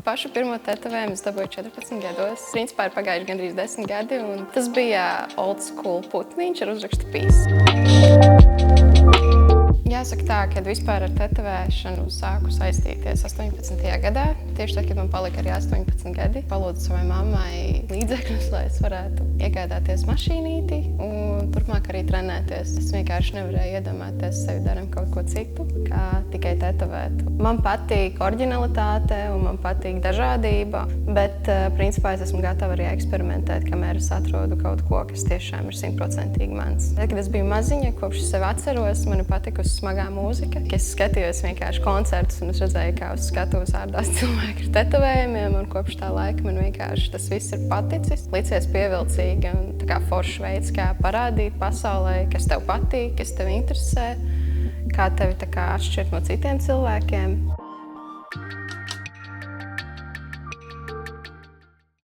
Pašu pirmo tetovējumu es dabūju 14 gados. Principā ir pagājuši gandrīz 10 gadi, un tas bija old school putniņš ar uzrakstu Peace. Jāsaka tā, ka vispār ar tetovēšanu sāku saistīties 18. gadā. Tieši tad, kad man palika arī 18 gadi, palūdzu savai mammai līdzekļus, lai es varētu iegādāties mašīnīti un turpmāk arī trenēties. Es vienkārši nevarēju iedomāties sevi darām kaut ko citu, kā tikai tetovēt. Man patīk oriģinalitāte un man patīk dažādība, bet principā es esmu gatava arī eksperimentēt, kamēr es atrodu kaut ko, kas tiešām ir 100% mans. Tad, kad es biju maziņa, kopš sevi atceros, man patikusi smagā mūzika. Es skatījos vienkārši koncertus un es redzēju, kā uz skatuves ārdās cilvēki ar tetovējumiem, un kopš tā laika man vienkārši tas viss ir paticis, licies pievilcīgi un tā kā foršs veids, kā parādīt pasaulē, kas tev patīk, kas tev interesē, kā tevi tā kā atšķirt no citiem cilvēkiem.